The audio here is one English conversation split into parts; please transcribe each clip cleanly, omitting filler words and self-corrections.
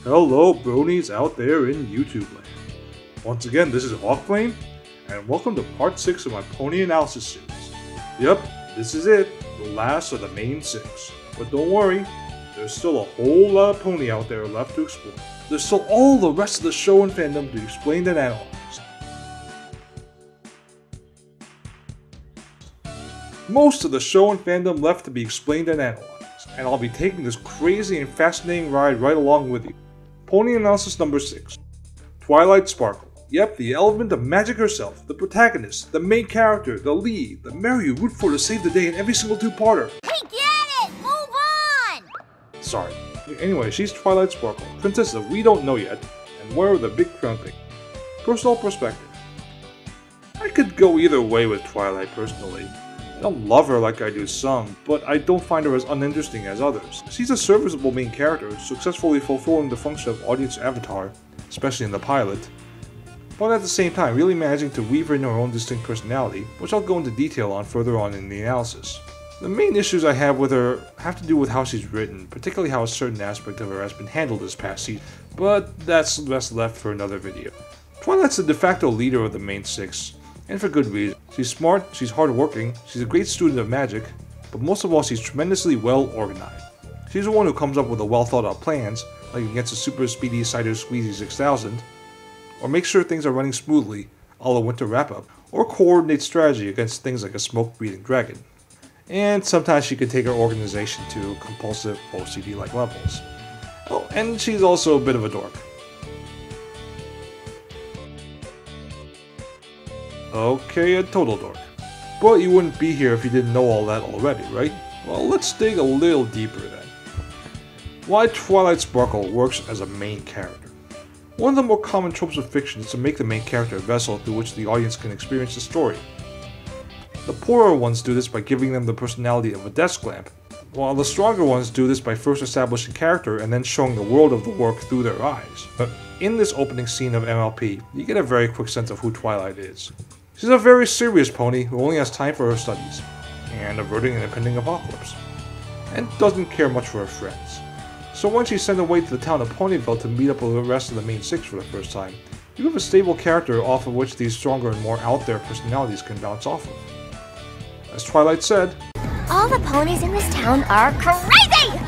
Hello bronies out there in YouTube land. Once again, this is Hawkflame, and welcome to part 6 of my pony analysis series. Yep, this is it, the last of the main 6. But don't worry, there's still a whole lot of pony out there left to explore. There's still all the rest of the show and fandom to explain and analyze. Most of the show and fandom left to be explained and analyzed, and I'll be taking this crazy and fascinating ride right along with you. Pony analysis number 6. Twilight Sparkle. Yep, the element of magic herself, the protagonist, the main character, the lead, the Mary you root for to save the day in every single two-parter. We get it! Move on! Sorry. Anyway, she's Twilight Sparkle, princess that we don't know yet, and wearer of the big crown thing. Personal perspective. I could go either way with Twilight personally. I don't love her like I do some, but I don't find her as uninteresting as others. She's a serviceable main character, successfully fulfilling the function of audience avatar, especially in the pilot, but at the same time really managing to weave in her own distinct personality, which I'll go into detail on further on in the analysis. The main issues I have with her have to do with how she's written, particularly how a certain aspect of her has been handled this past season, but that's best left for another video. Twilight's the de facto leader of the main 6, and for good reason. She's smart, she's hardworking, she's a great student of magic, but most of all she's tremendously well organized. She's the one who comes up with the well thought out plans, like against the super speedy Cider Squeezy 6000, or makes sure things are running smoothly, a la Winter Wrap-Up, or coordinates strategy against things like a smoke-breathing dragon. And sometimes she can take her organization to compulsive OCD-like levels. Oh, and she's also a bit of a dork. Okay, a total dork. But you wouldn't be here if you didn't know all that already, right? Well, let's dig a little deeper then. Why Twilight Sparkle works as a main character. One of the more common tropes of fiction is to make the main character a vessel through which the audience can experience the story. The poorer ones do this by giving them the personality of a desk lamp, while the stronger ones do this by first establishing character and then showing the world of the work through their eyes. But in this opening scene of MLP, you get a very quick sense of who Twilight is. She's a very serious pony who only has time for her studies, and averting an impending apocalypse, and doesn't care much for her friends. So when she's sent away to the town of Ponyville to meet up with the rest of the main 6 for the first time, you have a stable character off of which these stronger and more out there personalities can bounce off of. As Twilight said, All the ponies in this town are crazy!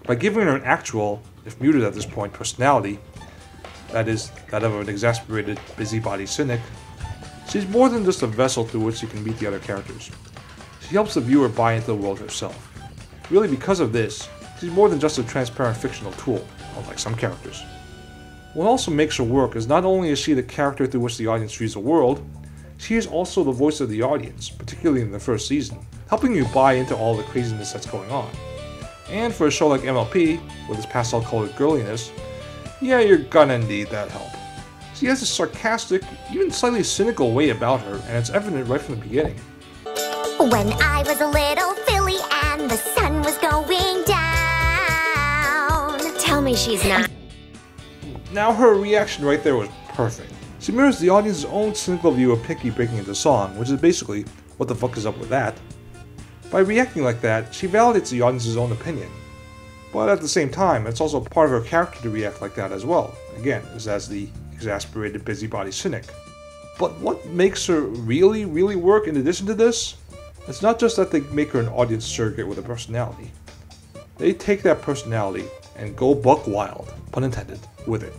By giving her an actual, if muted at this point, personality, that is, that of an exasperated, busybody cynic, she's more than just a vessel through which she can meet the other characters. She helps the viewer buy into the world herself. Really, because of this, she's more than just a transparent fictional tool, unlike some characters. What also makes her work is not only is she the character through which the audience views the world, she is also the voice of the audience, particularly in the first season, helping you buy into all the craziness that's going on. And for a show like MLP, with its pastel-colored girliness, yeah, you're gonna need that help. She has a sarcastic, even slightly cynical way about her, and it's evident right from the beginning. When I was a little filly and the sun was going down. Tell me she's not. Now her reaction right there was perfect. She mirrors the audience's own cynical view of Pinky breaking into song, which is basically, what the fuck is up with that? By reacting like that, she validates the audience's own opinion. But at the same time, it's also part of her character to react like that as well, again, as the exasperated busybody cynic. But what makes her really work in addition to this? It's not just that they make her an audience surrogate with a personality. They take that personality and go buck wild, pun intended, with it.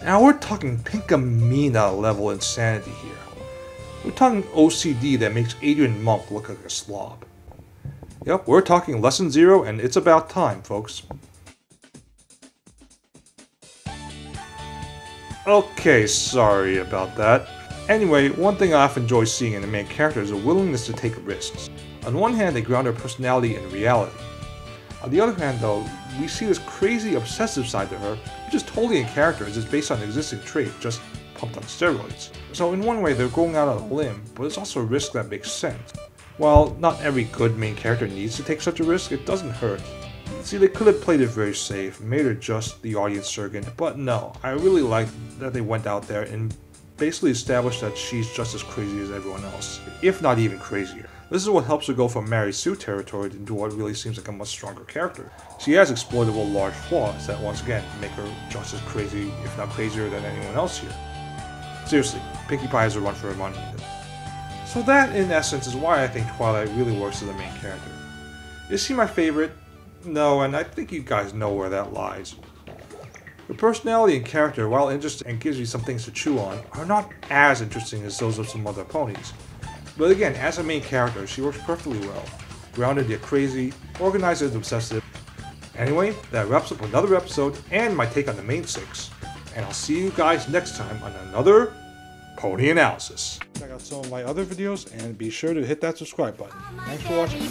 Now we're talking Pinkamena level insanity here. We're talking OCD that makes Adrian Monk look like a slob. Yep, we're talking lesson 0 and it's about time, folks. Okay, sorry about that. Anyway, one thing I often enjoy seeing in the main character is a willingness to take risks. On one hand, they ground her personality in reality. On the other hand, though, we see this crazy obsessive side to her, which is totally in character as it's based on an existing trait, just pumped on steroids. So in one way, they're going out on a limb, but it's also a risk that makes sense. While not every good main character needs to take such a risk, it doesn't hurt. See, they could have played it very safe, made her just the audience surrogate, but no, I really like that they went out there and basically established that she's just as crazy as everyone else, if not even crazier. This is what helps her go from Mary Sue territory into what really seems like a much stronger character. She has exploitable large flaws that once again make her just as crazy, if not crazier, than anyone else here. Seriously, Pinkie Pie has a run for her money. So that, in essence, is why I think Twilight really works as the main character. Is she my favorite? No, and I think you guys know where that lies. Her personality and character, while interesting and gives you some things to chew on, are not as interesting as those of some other ponies. But again, as a main character, she works perfectly well. Grounded yet crazy, organized and obsessive. Anyway, that wraps up another episode and my take on the main six. And I'll see you guys next time on another Pony Analysis. Check out some of my other videos and be sure to hit that subscribe button. Thanks for watching.